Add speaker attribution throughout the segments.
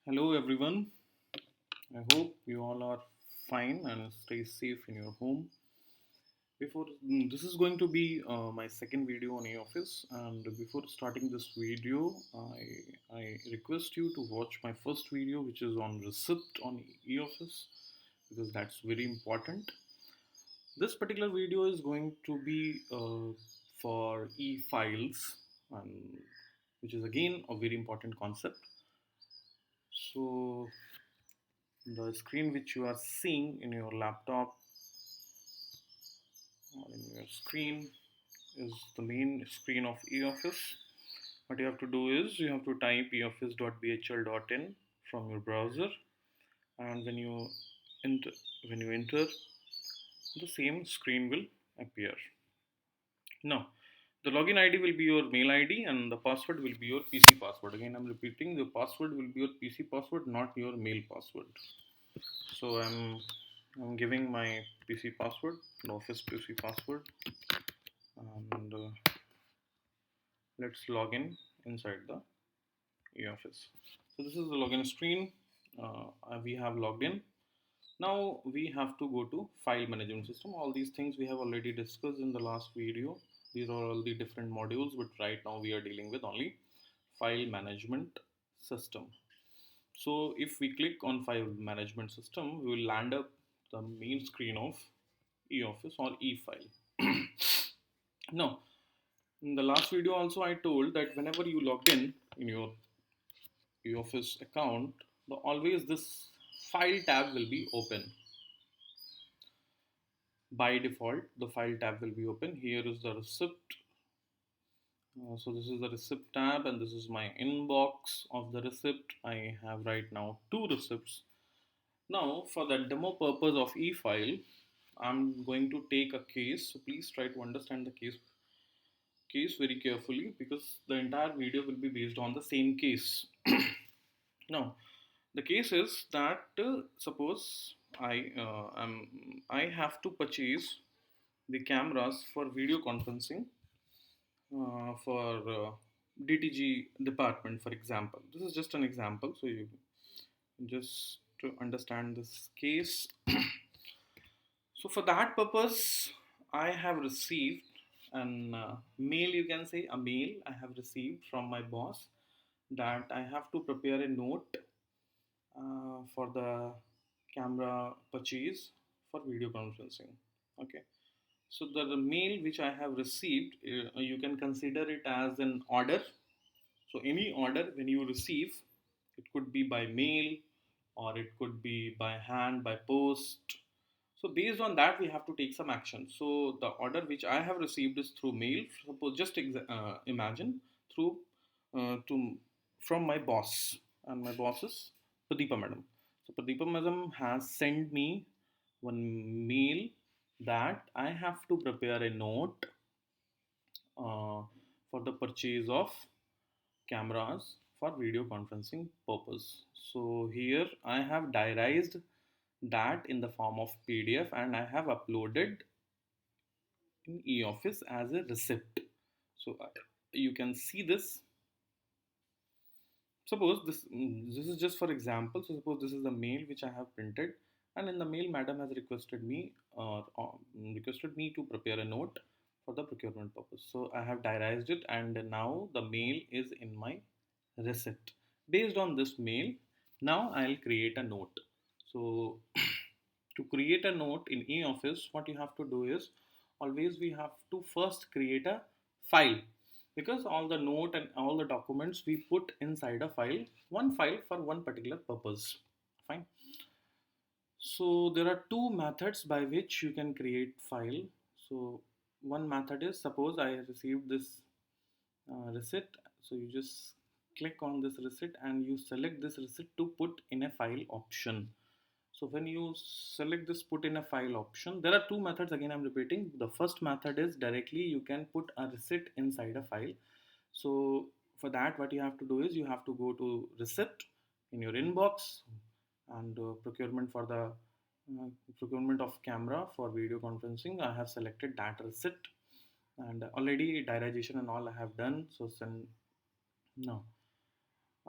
Speaker 1: Hello everyone. I hope you all are fine and stay safe in your home. This is going to be my second video on eOffice, and before starting this video, I request you to watch my first video, which is on receipt on eOffice, because that's very important. This particular video is going to be for e-files, and which is again a very important concept. So the screen which you are seeing in your laptop or in your screen is the main screen of eOffice. What you have to do is you have to type eoffice.bhl.in from your browser, and enter when you enter, the same screen will appear. Now the login ID will be your mail ID and the password will be your PC password. Again, I'm repeating, the password will be your PC password, not your mail password. So I'm giving my PC password, the office PC password, and let's log in inside the eOffice. So this is the login screen. We have logged in. Now we have to go to file management system. All these things we have already discussed in the last video. These are all the different modules, but right now we are dealing with only file management system. So if we click on file management system, we will land up the main screen of eOffice or eFile. Now, in the last video also I told that whenever you logged in your eOffice account, always this file tab will be open. By default, the file tab will be open. Here is the receipt. So this is the receipt tab, and this is my inbox of the receipt. I have right now two receipts. Now, for the demo purpose of eFile, I'm going to take a case. So please try to understand the case very carefully, because the entire video will be based on the same case. Now, the case is that suppose I have to purchase the cameras for video conferencing for DTG department, for example. This is just an example, so you just to understand this case. So for that purpose, I have received an mail, you can say a mail I have received from my boss that I have to prepare a note for the camera purchase for video conferencing. Okay, so the mail which I have received, you can consider it as an order. So any order when you receive, it could be by mail or it could be by hand, by post. So based on that, we have to take some action. So the order which I have received is through mail. Suppose just imagine through to from my boss, and my boss is Pradeepa madam. So Pradeepa madam has sent me one mail that I have to prepare a note for the purchase of cameras for video conferencing purpose. So here I have diarized that in the form of PDF and I have uploaded in eOffice as a receipt. So you can see this. Suppose this is just for example. So suppose this is the mail which I have printed, and in the mail, madam has requested me to prepare a note for the procurement purpose. So I have diarized it, and now the mail is in my receipt. Based on this mail, now I'll create a note. So to create a note in eOffice, what you have to do is always we have to first create a file, because all the note and all the documents we put inside a file, one file for one particular purpose. Fine. So there are two methods by which you can create file. So one method is, suppose I received this receipt. So you just click on this receipt and you select this receipt to put in a file option. So when you select this put in a file option, there are two methods. Again, I'm repeating. The first method is directly you can put a receipt inside a file. So for that, what you have to do is you have to go to receipt in your inbox, and procurement of camera for video conferencing. I have selected that receipt, and already diarization and all I have done. So send now.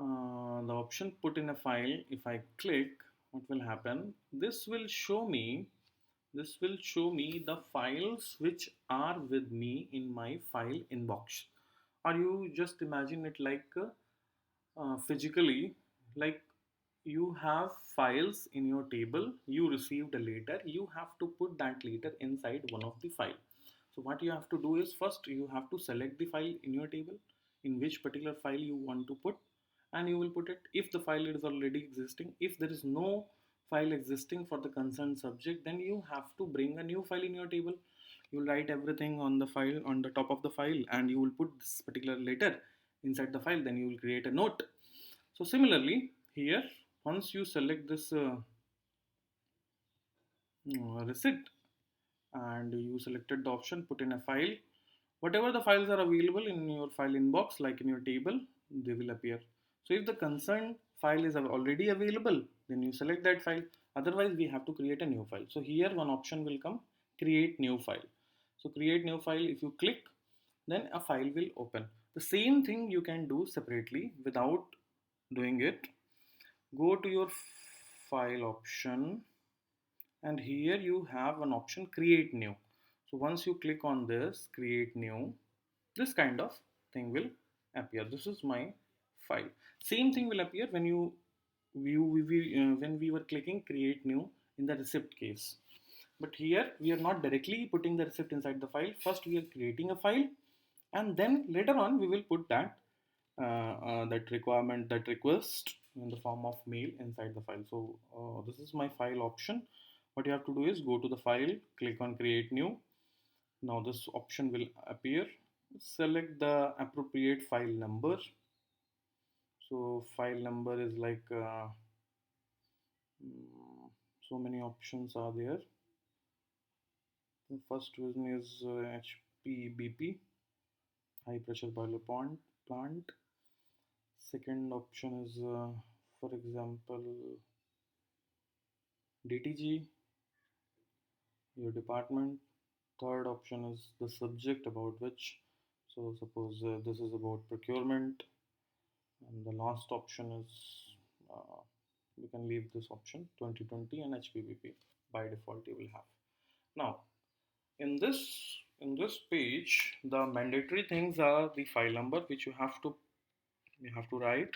Speaker 1: the option put in a file, if I click, what will happen? This will show me the files which are with me in my file inbox. Or you just imagine it like physically, like you have files in your table, you received a letter, you have to put that letter inside one of the file. So what you have to do is, first you have to select the file in your table, in which particular file you want to put, and you will put it. If the file is already existing, if there is no file existing for the concerned subject, then you have to bring a new file in your table. You'll write everything on the file, on the top of the file, and you will put this particular letter inside the file. Then you will create a note. So similarly here, once you select this receipt, and you selected the option put in a file, whatever the files are available in your file inbox, like in your table, they will appear. So if the concerned file is already available, then you select that file. Otherwise we have to create a new file. So here one option will come, create new file. So create new file, if you click, then a file will open. The same thing you can do separately without doing it. Go to your file option, and here you have an option create new. So once you click on this create new, this kind of thing will appear. This is my file. Same thing will appear when you when we were clicking create new in the receipt case. But here we are not directly putting the receipt inside the file. First we are creating a file, and then later on we will put that requirement, that request, in the form of mail inside the file. So this is my file option. What you have to do is go to the file, click on create new. Now this option will appear. Select the appropriate file number. So file number is like so many options are there. The first one is HPBP, high pressure boiler plant. Second option is for example DTG, your department. Third option is the subject about which. So suppose this is about procurement. And the last option is you can leave this option 2020 and HPBP. By default you will have. Now in this page, the mandatory things are the file number, which you have to write,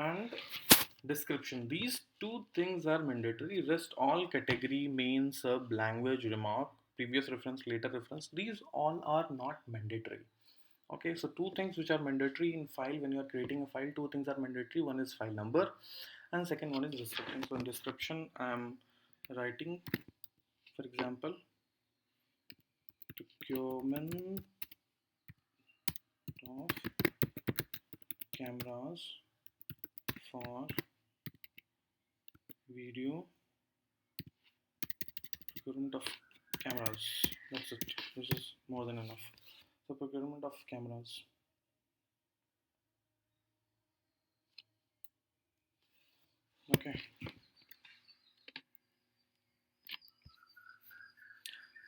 Speaker 1: and description. These two things are mandatory. Rest all category, main, sub, language, remark, previous reference, later reference, these all are not mandatory. Okay, so two things which are mandatory in file, when you are creating a file, two things are mandatory. One is file number, and second one is description. So in description I am writing, for example, procurement of cameras for video, procurement of cameras. That's it. This is more than enough. So procurement of cameras. Okay.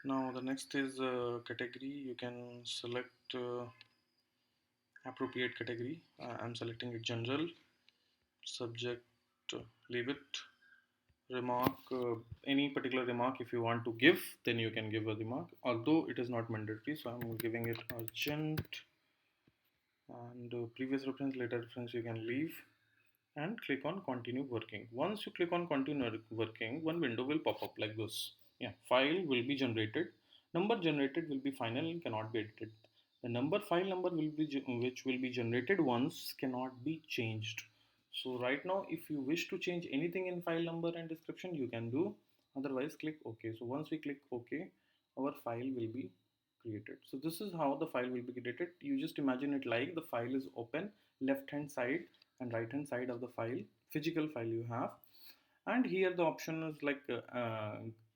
Speaker 1: Now the next is category. You can select appropriate category. I'm selecting it general. Subject, leave it. Remark, any particular remark if you want to give, then you can give a remark, although it is not mandatory. So I'm giving it urgent, and previous reference, later reference you can leave, and click on continue working. Once you click on continue working, one window will pop up like this. Yeah, file will be generated. Number generated will be final and cannot be edited. The number file number will be which will be generated once cannot be changed. So right now, if you wish to change anything in file number and description, you can do. Otherwise, click OK. So once we click OK, our file will be created. So this is how the file will be created. You just imagine it like the file is open, left hand side and right hand side of the file, physical file you have, and here the option is like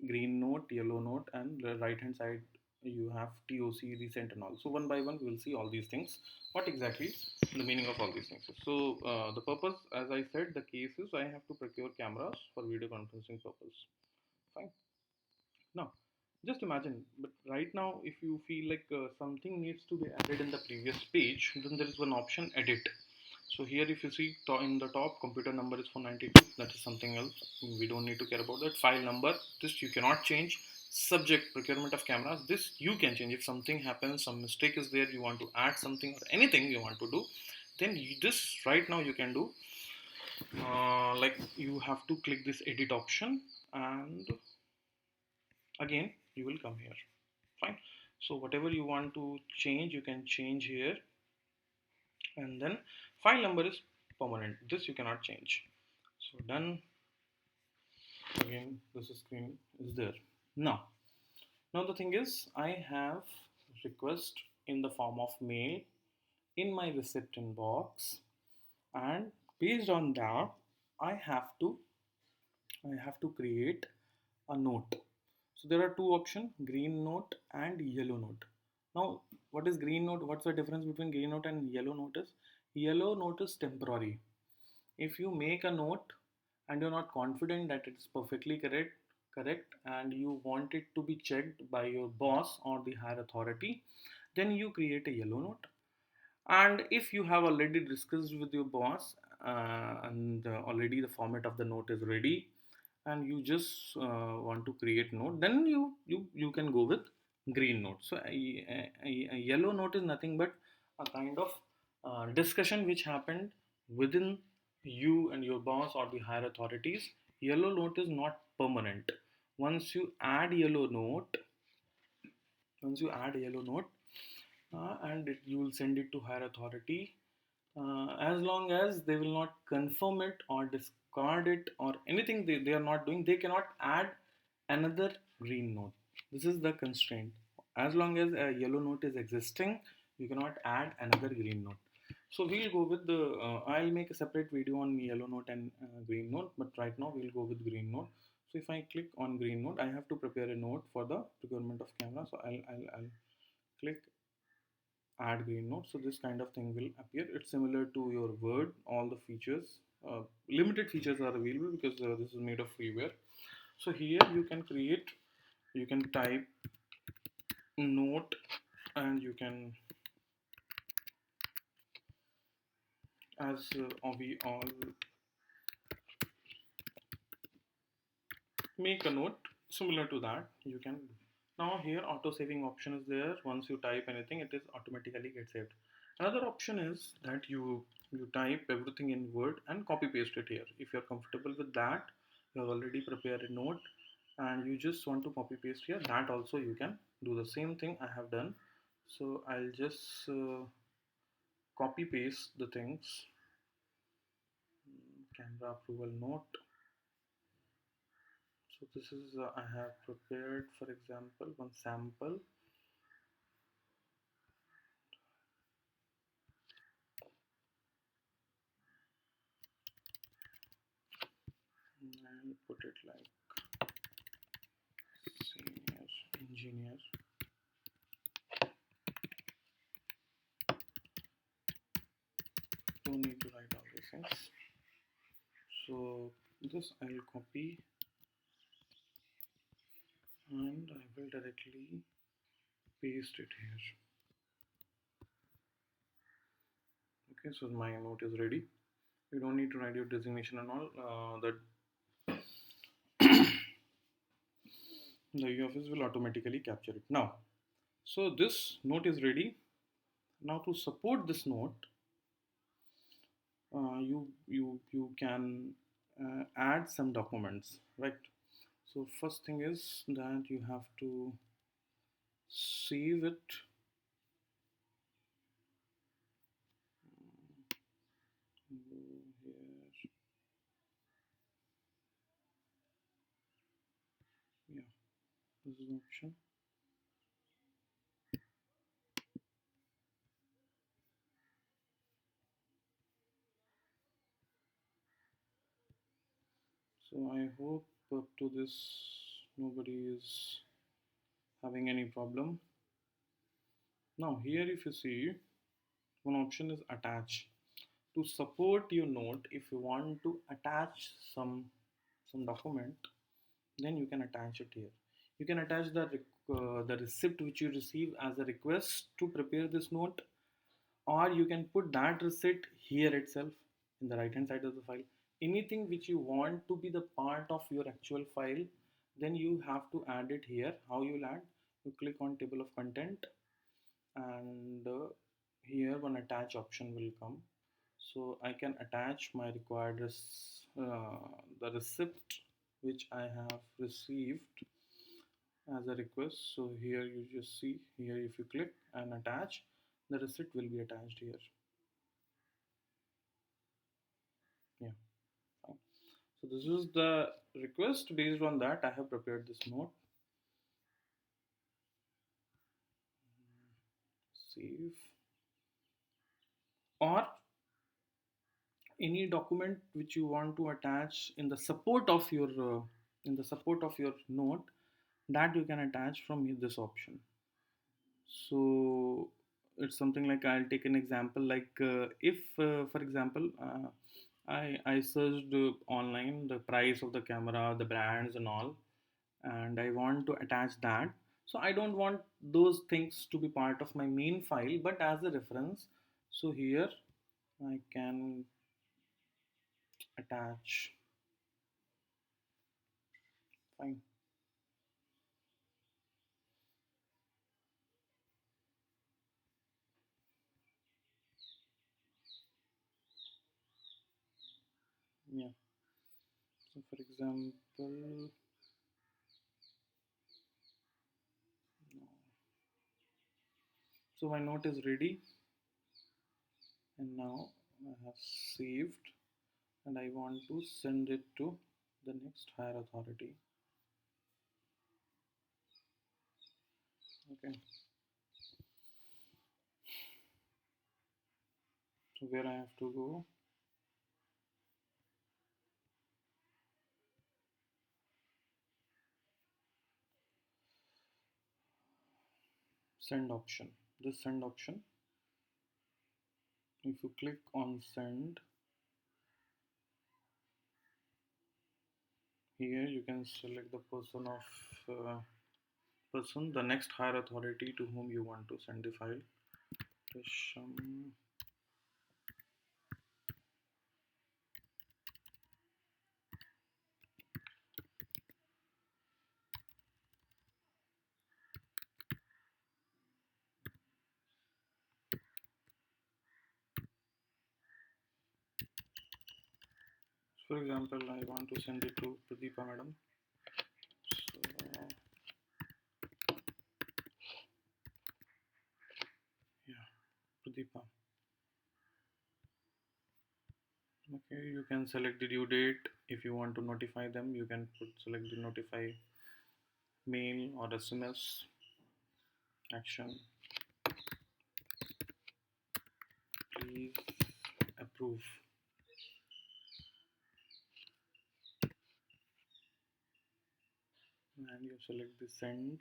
Speaker 1: green note, yellow note, and the right hand side you have TOC, recent, and all. So one by one we will see all these things, what exactly the meaning of all these things is. So the purpose, as I said, the case is I have to procure cameras for video conferencing purpose. Fine. Now just imagine, but right now if you feel like something needs to be added in the previous page, then there is one option, edit. So here if you see in the top, computer number is 492, that is something else, we don't need to care about that. File number, this you cannot change. Subject, procurement of cameras, this you can change. If something happens, some mistake is there, you want to add something or anything you want to do, then this right now you can do. Like you have to click this edit option, and again you will come here. Fine. So whatever you want to change, you can change here. And then file number is permanent, this you cannot change. So done. Again this screen is there. Now the thing is, I have request in the form of mail in my receipt inbox, and based on that i have to I have to create a note. So there are two options, green note and yellow note. Now what is green note, what's the difference between green note and yellow note is, yellow note is temporary. If you make a note and you're not confident that it's perfectly correct and you want it to be checked by your boss or the higher authority, then you create a yellow note. And if you have already discussed with your boss, and already the format of the note is ready, and you just want to create note, then you can go with green note. So a yellow note is nothing but a kind of discussion which happened within you and your boss or the higher authorities. Yellow note is not permanent. Once you add yellow note, once you add yellow note, you will send it to higher authority, as long as they will not confirm it or discard it or anything they are not doing, they cannot add another green note. This is the constraint. As long as a yellow note is existing, you cannot add another green note. So we'll go with the I'll make a separate video on yellow note and green note, but right now we'll go with green note. So if I click on green note, I have to prepare a note for the procurement of camera. So I'll click add green note. So this kind of thing will appear. It's similar to your Word. All the features, limited features are available because this is made of freeware. So here you can create, you can type note, and you can, as we all make a note similar to that, you can. Now here auto saving option is there. Once you type anything, it is automatically get saved. Another option is that you type everything in Word and copy paste it here. If you're comfortable with that, you have already prepared a note and you just want to copy paste here, that also you can do. The same thing I have done. So I'll just copy paste the things. Camera approval note. So this is I have prepared, for example, one sample. And put it like senior engineer. Don't need to write all these things. So this I'll copy and I will directly paste it here. Okay, so my note is ready. You don't need to write your designation and all. The eoffice will automatically capture it now. So this note is ready. Now to support this note, you can add some documents, right? So first thing is that you have to save it. Here, yeah, this is the option. So I hope up to this nobody is having any problem. Now here if you see, one option is attach. To support your note, if you want to attach some document, then you can attach it here. You can attach the receipt which you receive as a request to prepare this note, or you can put that receipt here itself in the right hand side of the file. Anything which you want to be the part of your actual file, then you have to add it here. How you will add? You click on table of content, and here one attach option will come. So I can attach my required the receipt which I have received as a request. So here you just see here, if you click and attach, the receipt will be attached here. Yeah, fine. So this is the request. Based on that, I have prepared this note. Save. Or any document which you want to attach in the support of your note, that you can attach from this option. So it's something like, I'll take an example, like if for example I searched online the price of the camera, the brands and all, and I want to attach that. So I don't want those things to be part of my main file, but as a reference. So here I can attach. Fine. Yeah. So for example, so my note is ready, and now I have saved, and I want to send it to the next higher authority. Okay. So where I have to go? Send option. This send option. If you click on send, here you can select the person, the next higher authority to whom you want to send the file. For example, I want to send it to Pradeepa madam. So yeah, Pradeepa. Okay, you can select the due date. If you want to notify them, you can select the notify mail or SMS action. Please approve. And you select the send.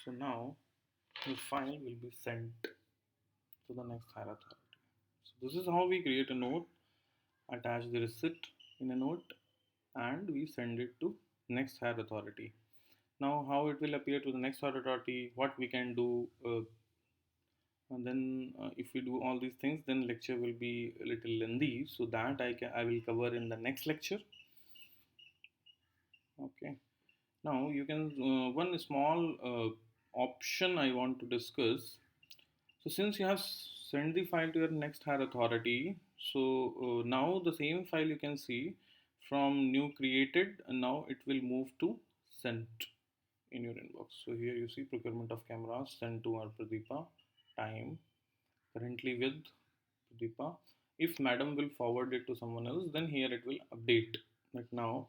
Speaker 1: So now the file will be sent to the next higher authority. So this is how we create a note, attach the receipt in a note, and we send it to next higher authority. Now how it will appear to the next higher authority, what we can do, and then if we do all these things, then lecture will be a little lengthy, so that I will cover in the next lecture. Okay. Now you can one small option I want to discuss. So since you have sent the file to your next higher authority, so now the same file you can see from new created, and now it will move to sent in your inbox. So here you see procurement of cameras sent to our Pradeepa, time currently with Pradeepa. If madam will forward it to someone else, then here it will update that now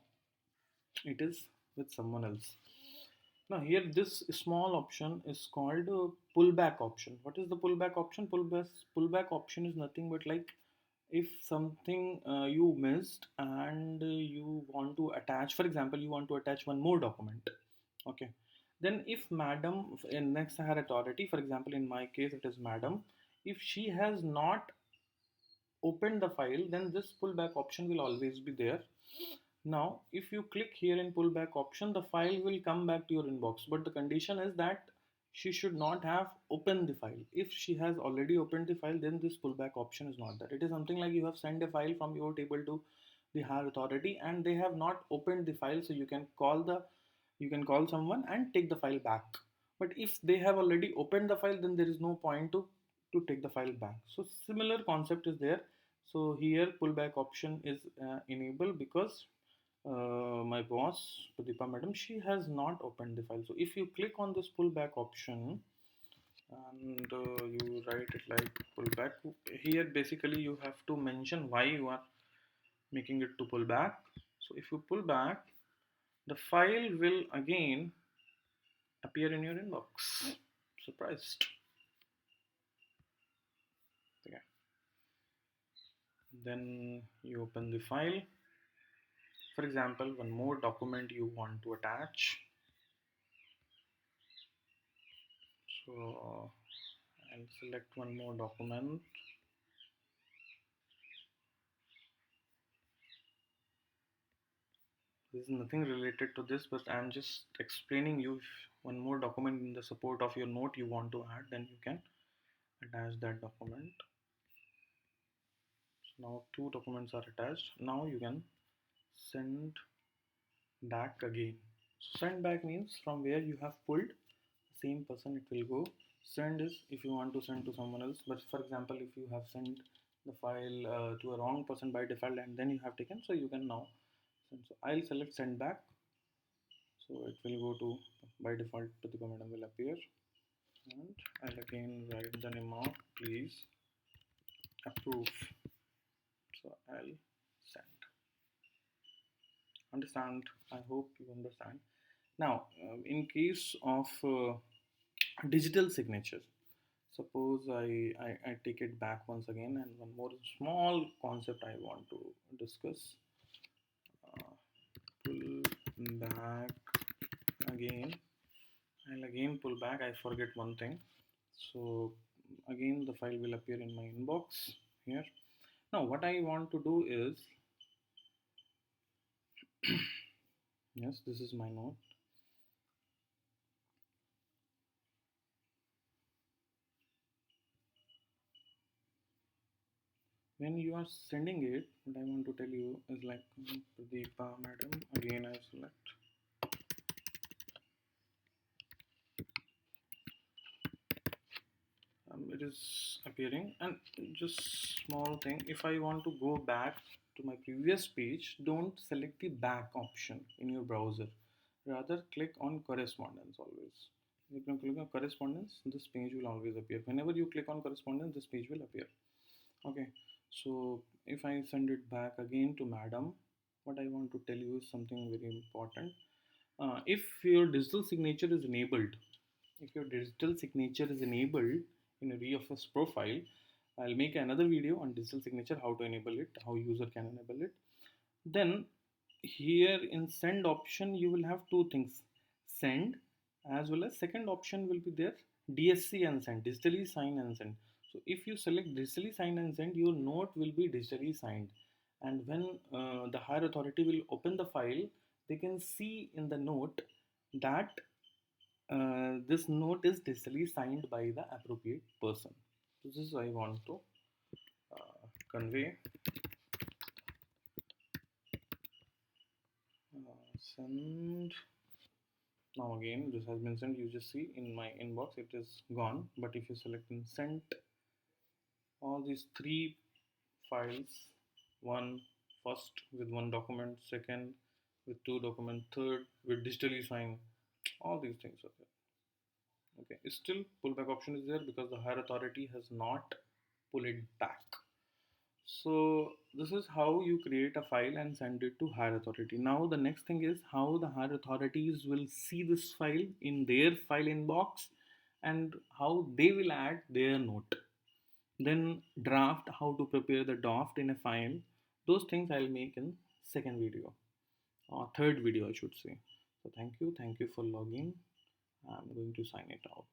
Speaker 1: it is with someone else. Now here this small option is called pullback option. What is the pullback option? Pullback option is nothing but like, if something you missed and you want to attach, for example, you want to attach one more document. Okay. Then if madam in next higher authority, for example, in my case it is madam, if she has not opened the file, then this pullback option will always be there. Now, if you click here in pullback option, the file will come back to your inbox. But the condition is that she should not have opened the file. If she has already opened the file, then this pullback option is not there. It is something like you have sent a file from your table to the higher authority and they have not opened the file, so you can call someone and take the file back. But if they have already opened the file, then there is no point to take the file back. So similar concept is there. So here pullback option is enabled because my boss Pradeepa madam, she has not opened the file. So if you click on this pullback option and you write it like pullback, here basically you have to mention why you are making it to pull back. So if you pull back, the file will again appear in your inbox. Surprised. Okay. Then you open the file. For example, one more document you want to attach. So I'll select one more document. This is nothing related to this, but I'm just explaining you if one more document in the support of your note you want to add, then you can attach that document. So now two documents are attached. Now you can send back again. So send back means from where you have pulled, same person it will go. Send is if you want to send to someone else, but for example if you have sent the file to a wrong person by default and then you have taken, so you can now send. So I'll select send back, so it will go to, by default Pratika madam will appear, and I'll again write the name of please approve. So I'll send. Understand? I hope you understand. Now in case of digital signature, suppose I take it back once again, and one more small concept I want to discuss. Pull back again. I'll again pull back. I forget one thing. So again the file will appear in my inbox here. Now what I want to do is, yes, this is my note. When you are sending it, what I want to tell you is like Pradeepa madam, again I select. It is appearing, and just small thing, if I want to go back to my previous page, don't select the back option in your browser, rather click on correspondence always. You can click on correspondence, this page will always appear. Whenever you click on correspondence, this page will appear. Okay, so if I send it back again to madam, what I want to tell you is something very important. If your digital signature is enabled, if your digital signature is enabled in a eoffice profile, I'll make another video on digital signature, how to enable it, how user can enable it. Then here in send option you will have two things, send, as well as second option will be there, DSC and send, digitally sign and send. So if you select digitally sign and send, your note will be digitally signed, and when the higher authority will open the file, they can see in the note that this note is digitally signed by the appropriate person. This is I want to convey. Send. Now again this has been sent. You just see in my inbox it is gone. But if you select in sent, all these three files, one first with one document, second with two document, third with digitally signed, all these things are there. Okay, still pullback option is there because the higher authority has not pulled it back. So this is how you create a file and send it to higher authority. Now the next thing is how the higher authorities will see this file in their file inbox and how they will add their note. Then draft, how to prepare the draft in a file. Those things I'll make in second video or third video I should say. So thank you for logging. I'm going to sign it out.